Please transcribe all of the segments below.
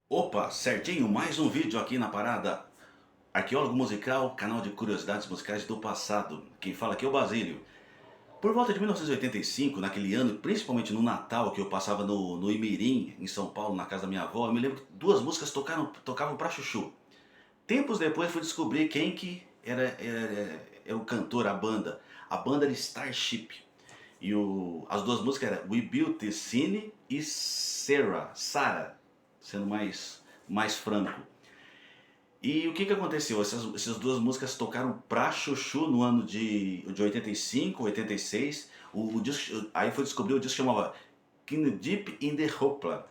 Opa, certinho, mais um vídeo aqui na parada. Arqueólogo musical, canal de curiosidades musicais do passado. Quem fala aqui é o Basílio. Por volta de 1985, naquele ano, principalmente no Natal, que eu passava no Imirim, em São Paulo, na casa da minha avó, eu me lembro que duas músicas tocavam pra chuchu. Tempos depois fui descobrir quem que era o cantor, a banda. A banda era Starship. E as duas músicas eram We Built This Cine e Sarah, sendo mais franco. E o que aconteceu? Essas duas músicas tocaram pra chuchu no ano de 85, 86. O disco, aí foi descobrir o disco que chamava King Deep in the Hoopla.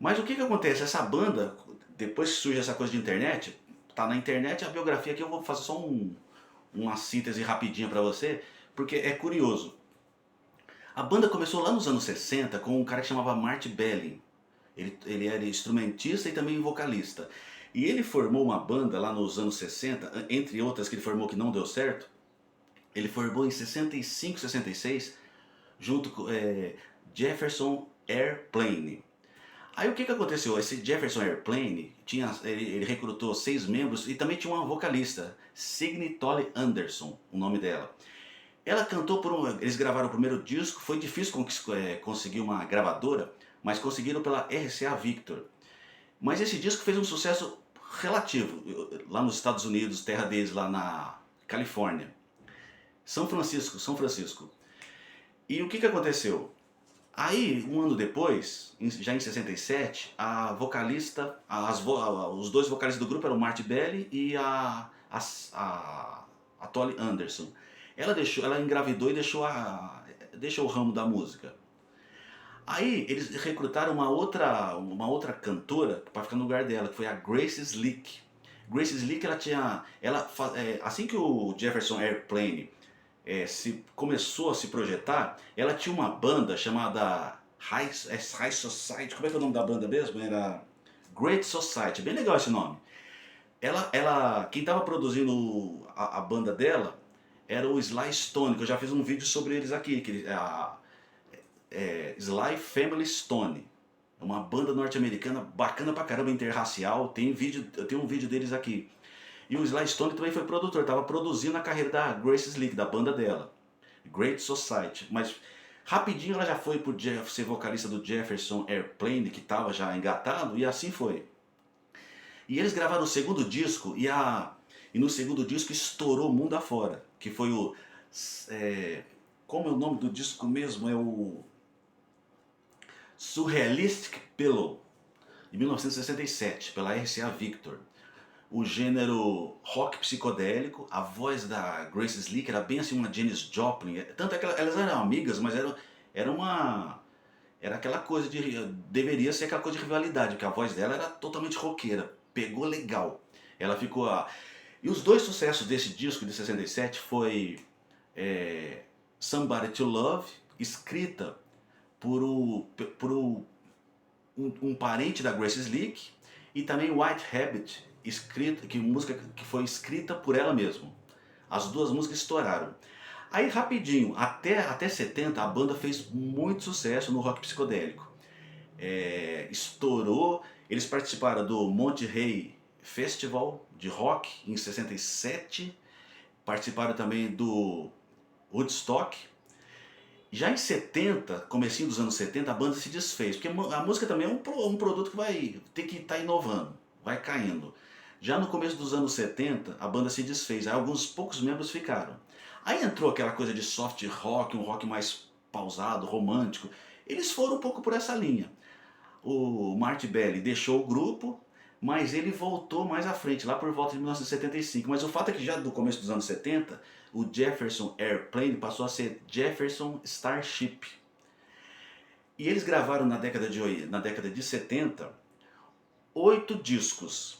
Mas o que acontece? Essa banda, depois que surge essa coisa de internet, tá na internet a biografia aqui, eu vou fazer só uma síntese rapidinha pra você, porque é curioso. A banda começou lá nos anos 60 com um cara que chamava Marty Bellin. Ele era instrumentista e também vocalista. E ele formou uma banda lá nos anos 60, entre outras que ele formou que não deu certo. Ele formou em 65, 66, junto com Jefferson Airplane. Aí o que aconteceu? Esse Jefferson Airplane, ele recrutou 6 membros e também tinha uma vocalista, Signe Tolle Anderson, o nome dela. Ela cantou eles gravaram o primeiro disco, foi difícil conseguir uma gravadora, mas conseguiram pela RCA Victor. Mas esse disco fez um sucesso relativo lá nos Estados Unidos, terra deles, lá na Califórnia. São Francisco, São Francisco. E o que aconteceu? Aí, um ano depois, já em 67, a vocalista, os dois vocalistas do grupo eram o Marty Belli e a Tolly Anderson. Ela engravidou e deixou o ramo da música. Aí eles recrutaram uma outra cantora para ficar no lugar dela, que foi a Grace Slick. Grace Slick, assim que o Jefferson Airplane começou a se projetar, ela tinha uma banda chamada High Society. Como é que é o nome da banda mesmo? Era Great Society, bem legal esse nome. Quem estava produzindo a banda dela era o Sly Stone, que eu já fiz um vídeo sobre eles aqui, Sly Family Stone. É uma banda norte-americana bacana pra caramba, interracial. Eu tenho um vídeo deles aqui. E o Sly Stone também foi produtor, estava produzindo a carreira da Grace Slick, da banda dela, Great Society. Mas rapidinho ela já foi pro ser vocalista do Jefferson Airplane, que estava já engatado, e assim foi. E eles gravaram o segundo disco, e no segundo disco estourou o mundo afora, que foi como é o nome do disco mesmo? É o Surrealistic Pillow, de 1967, pela RCA Victor. O gênero rock psicodélico, a voz da Grace Slick era bem assim uma Janis Joplin. Tanto é que elas eram amigas, mas era aquela coisa deveria ser aquela coisa de rivalidade, porque a voz dela era totalmente roqueira, pegou legal. Ela ficou E os dois sucessos desse disco de 67 foi Somebody to Love, escrita por um parente da Grace Slick, e também White Rabbit, música que foi escrita por ela mesma. As duas músicas estouraram. Aí rapidinho, até 70 a banda fez muito sucesso no rock psicodélico. Estourou, eles participaram do Monterey Festival de Rock em 67, participaram também do Woodstock. Já em 70, comecinho dos anos 70, a banda se desfez, porque a música também é um produto que vai ter que estar inovando, vai caindo. Já no começo dos anos 70, a banda se desfez, aí alguns poucos membros ficaram. Aí entrou aquela coisa de soft rock, um rock mais pausado, romântico. Eles foram um pouco por essa linha. O Marty Belli deixou o grupo, mas ele voltou mais à frente, lá por volta de 1975. Mas o fato é que já no começo dos anos 70, o Jefferson Airplane passou a ser Jefferson Starship. E eles gravaram na década de 70 8 discos.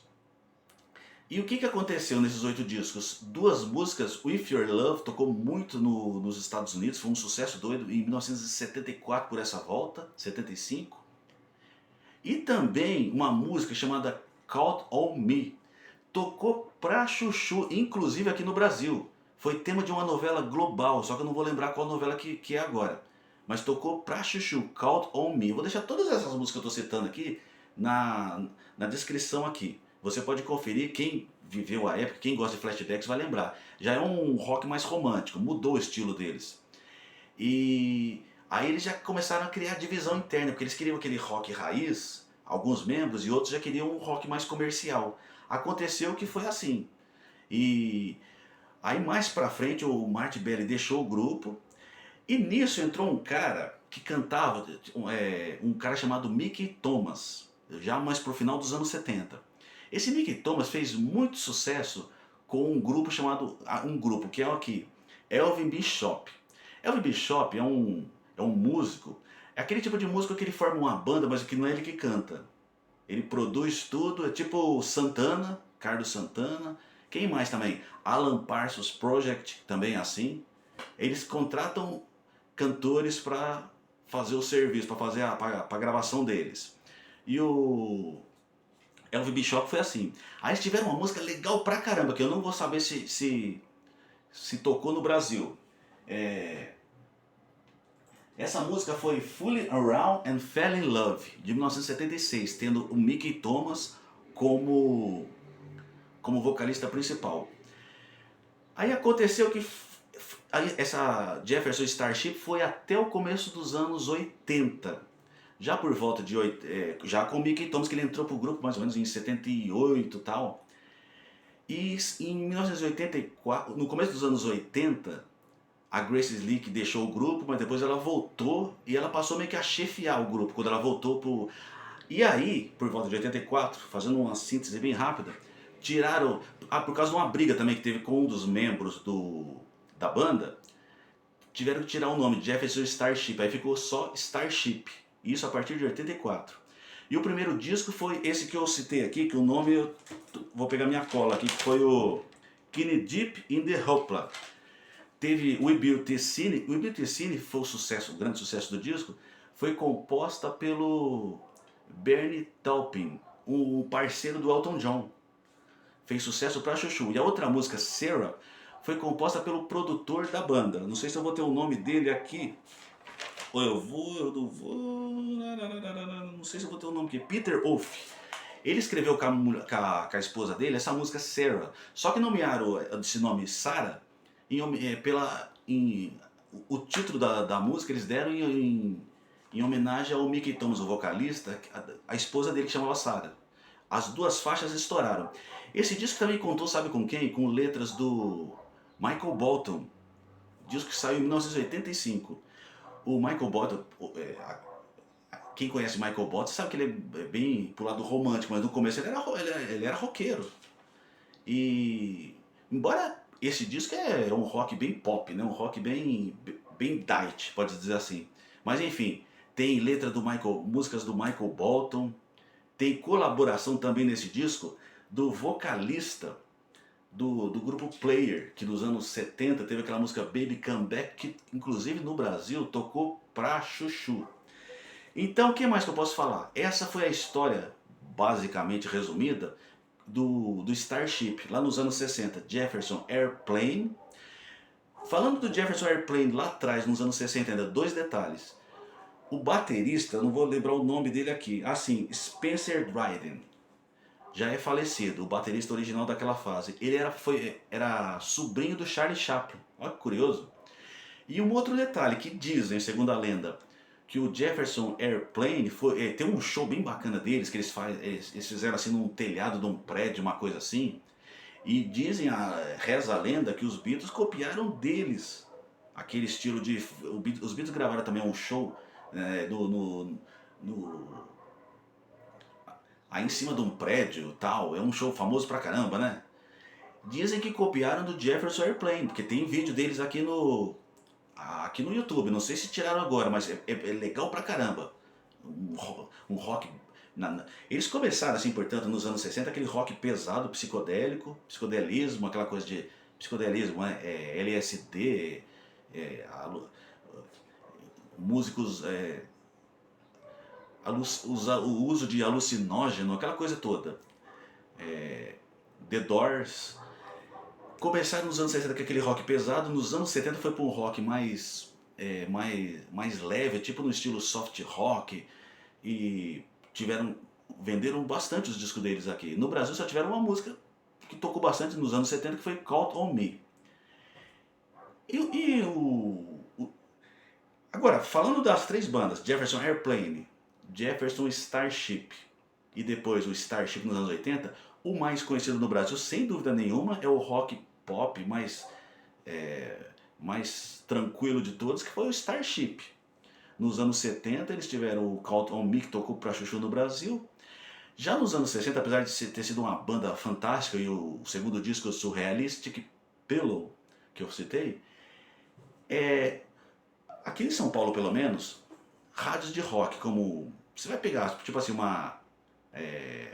E o que aconteceu nesses 8 discos? Duas músicas, With Your Love, tocou muito nos Estados Unidos, foi um sucesso doido em 1974 por essa volta, 75. E também uma música chamada Count on Me, tocou pra chuchu, inclusive aqui no Brasil. Foi tema de uma novela global, só que eu não vou lembrar qual novela que é agora. Mas tocou pra chuchu, Count on Me. Eu vou deixar todas essas músicas que eu estou citando aqui na descrição aqui. Você pode conferir, quem viveu a época, quem gosta de flashbacks vai lembrar. Já é um rock mais romântico, mudou o estilo deles. E aí eles já começaram a criar divisão interna, porque eles queriam aquele rock raiz, alguns membros, e outros já queriam um rock mais comercial. Aconteceu que foi assim. E aí mais pra frente o Martin Belli deixou o grupo, e nisso entrou um cara que cantava, um cara chamado Mickey Thomas, já mais pro final dos anos 70. Esse Mickey Thomas fez muito sucesso com um grupo chamado, um grupo que é aqui, Elvin Bishop. Elvin Bishop é um músico, é aquele tipo de músico que ele forma uma banda, mas que não é ele que canta. Ele produz tudo, é tipo Santana, Carlos Santana. Quem mais também? Alan Parsons Project, também é assim. Eles contratam cantores para fazer o serviço, para fazer a gravação deles. E o Elvin Bishop foi assim. Aí eles tiveram uma música legal pra caramba, que eu não vou saber se tocou no Brasil. É, essa música foi Fooling Around and Fell in Love, de 1976, tendo o Mickey Thomas como vocalista principal. Aí aconteceu que essa Jefferson Starship foi até o começo dos anos 80. Já por volta de já com o Mickey Thomas, que ele entrou pro grupo mais ou menos em 78 e tal. E em 1984, no começo dos anos 80, a Grace Slick deixou o grupo, mas depois ela voltou e ela passou meio que a chefiar o grupo quando ela voltou pro... E aí, por volta de 84, fazendo uma síntese bem rápida, tiraram, por causa de uma briga também que teve com um dos membros da banda, tiveram que tirar o nome, Jefferson Starship, aí ficou só Starship, isso a partir de 84. E o primeiro disco foi esse que eu citei aqui, que o nome, eu vou pegar minha cola aqui, que foi o Knee Deep in the Hopla. Teve We Built This City. We Built This City foi o grande sucesso do disco, foi composta pelo Bernie Taupin, um parceiro do Elton John. Fez sucesso pra chuchu. E a outra música, Sarah, foi composta pelo produtor da banda. Não sei se eu vou ter o nome dele aqui. Ou eu não vou... Não sei se eu vou ter o nome aqui. Peter Wolf. Ele escreveu com a esposa dele essa música Sarah. Só que nomearam esse nome Sarah o título da música eles deram em homenagem ao Mickey Thomas, o vocalista, a esposa dele que chamava Sarah. As duas faixas estouraram. Esse disco também contou, sabe com quem? Com letras do Michael Bolton. Disco que saiu em 1985. O Michael Bolton, quem conhece Michael Bolton sabe que ele é bem pro lado romântico, mas no começo ele era roqueiro. E embora esse disco é um rock bem pop, né? Um rock bem dight, pode dizer assim. Mas enfim, tem letra do músicas do Michael Bolton, tem colaboração também nesse disco do vocalista do grupo Player, que nos anos 70 teve aquela música Baby Come Back, que inclusive no Brasil tocou pra chuchu. Então o que mais que eu posso falar? Essa foi a história, basicamente resumida, do Starship, lá nos anos 60, Jefferson Airplane. Falando do Jefferson Airplane lá atrás, nos anos 60 ainda, dois detalhes. O baterista, eu não vou lembrar o nome dele aqui, assim, Spencer Dryden, já é falecido, o baterista original daquela fase. Ele era sobrinho do Charlie Chaplin, olha que curioso. E um outro detalhe que dizem, segundo a lenda, que o Jefferson Airplane tem um show bem bacana deles, que eles fizeram assim num telhado de um prédio, uma coisa assim. E reza a lenda que os Beatles copiaram deles aquele estilo de... Os Beatles gravaram também um show aí em cima de um prédio tal, é um show famoso pra caramba, né? Dizem que copiaram do Jefferson Airplane, porque tem vídeo deles aqui no YouTube, não sei se tiraram agora, mas é legal pra caramba. Um rock... Eles começaram assim, portanto, nos anos 60, aquele rock pesado, psicodélico, psicodelismo, aquela coisa de psicodelismo, né? LSD, músicos... o uso de alucinógeno, aquela coisa toda. The Doors. Começaram nos anos 60 com aquele rock pesado, nos anos 70 foi para um rock mais leve, tipo no estilo soft rock, e tiveram venderam bastante os discos deles aqui. No Brasil só tiveram uma música que tocou bastante nos anos 70, que foi Count on Me. Agora, falando das três bandas, Jefferson Airplane, Jefferson Starship e depois o Starship nos anos 80, o mais conhecido no Brasil, sem dúvida nenhuma, é o rock pop mais tranquilo de todos, que foi o Starship. Nos anos 70 eles tiveram o Count on Me, que tocou pra chuchu no Brasil. Já nos anos 60, apesar de ter sido uma banda fantástica, e o segundo disco, Surrealistic Pillow, que eu citei, aqui em São Paulo pelo menos, rádios de rock, como você vai pegar, tipo assim, uma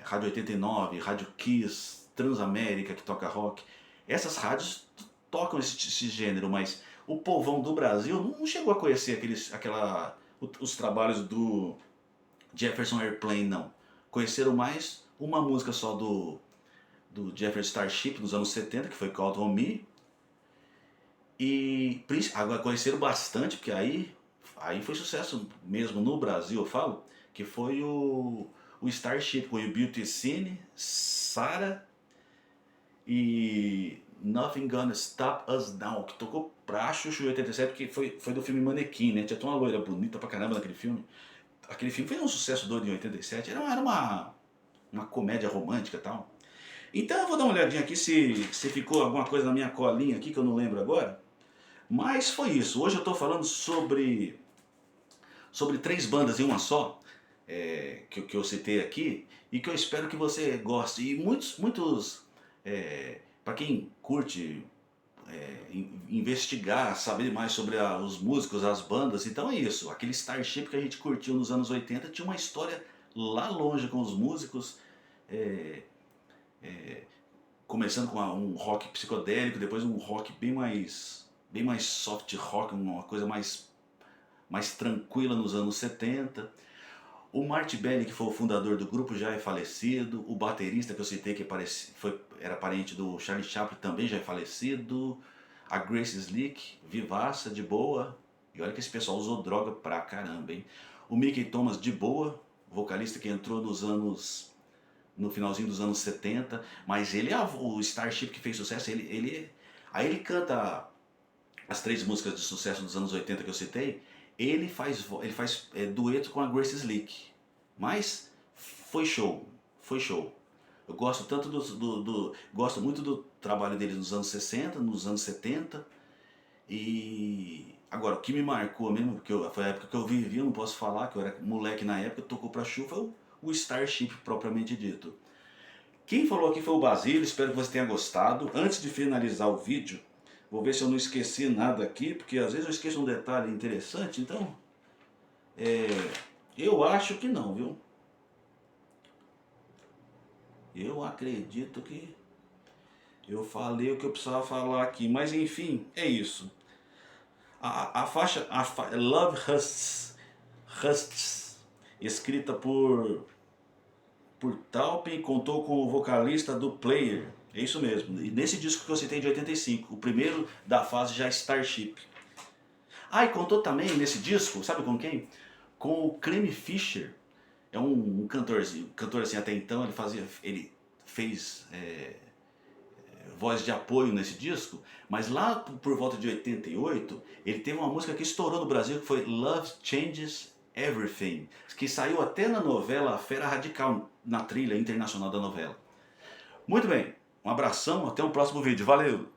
Rádio 89, Rádio Kiss, Transamérica, que toca rock, essas rádios tocam esse gênero, mas o povão do Brasil não chegou a conhecer os trabalhos do Jefferson Airplane, não. Conheceram mais uma música só do Jefferson Starship dos anos 70, que foi Count on Me. E agora conheceram bastante, porque aí foi sucesso mesmo no Brasil, eu falo, que foi o Starship com o Beauty Scene, Sarah e Nothing Gonna Stop Us Now, que tocou pra chuchu em 87, que foi do filme Manequim, né? Tinha até uma loira bonita pra caramba naquele filme. Aquele filme fez um sucesso doido em 87, era uma comédia romântica e tal. Então eu vou dar uma olhadinha aqui se ficou alguma coisa na minha colinha aqui que eu não lembro agora. Mas foi isso. Hoje eu estou falando sobre três bandas em uma só, que eu citei aqui, e que eu espero que você goste. E muitos para quem curte investigar, saber mais sobre os músicos, as bandas, então é isso. Aquele Starship que a gente curtiu nos anos 80 tinha uma história lá longe com os músicos, começando com um rock psicodélico, depois um rock bem mais soft rock, uma coisa mais tranquila nos anos 70. O Marty Belly, que foi o fundador do grupo, já é falecido. O baterista que eu citei, que era parente do Charlie Chaplin, também já é falecido. A Grace Slick, vivaça, de boa. E olha que esse pessoal usou droga pra caramba, hein? O Mickey Thomas, de boa, vocalista que entrou no finalzinho dos anos 70. Mas ele é o Starship que fez sucesso. Aí ele canta as três músicas de sucesso dos anos 80 que eu citei. Ele faz dueto com a Grace Slick, mas foi show. Eu gosto tanto gosto muito do trabalho dele nos anos 60, nos anos 70. E agora, o que me marcou mesmo, porque foi a época que eu vivi, eu não posso falar, que eu era moleque na época, tocou pra chuva, o Starship propriamente dito. Quem falou aqui foi o Basílio, espero que você tenha gostado. Antes de finalizar o vídeo, vou ver se eu não esqueci nada aqui, porque às vezes eu esqueço um detalhe interessante, então eu acho que não, viu? Eu acredito que eu falei o que eu precisava falar aqui, mas enfim, é isso. A faixa Love Hurts, escrita por Taupin, contou com o vocalista do Player. É isso mesmo. E nesse disco que eu citei de 85, o primeiro da fase já Starship. Ah, e contou também nesse disco, sabe com quem? Com o Clem Fisher. É um cantor assim, até então ele fez voz de apoio nesse disco, mas lá por volta de 88, ele teve uma música que estourou no Brasil, que foi Love Changes Everything, que saiu até na novela Fera Radical, na trilha internacional da novela. Muito bem, um abração, até o próximo vídeo, valeu!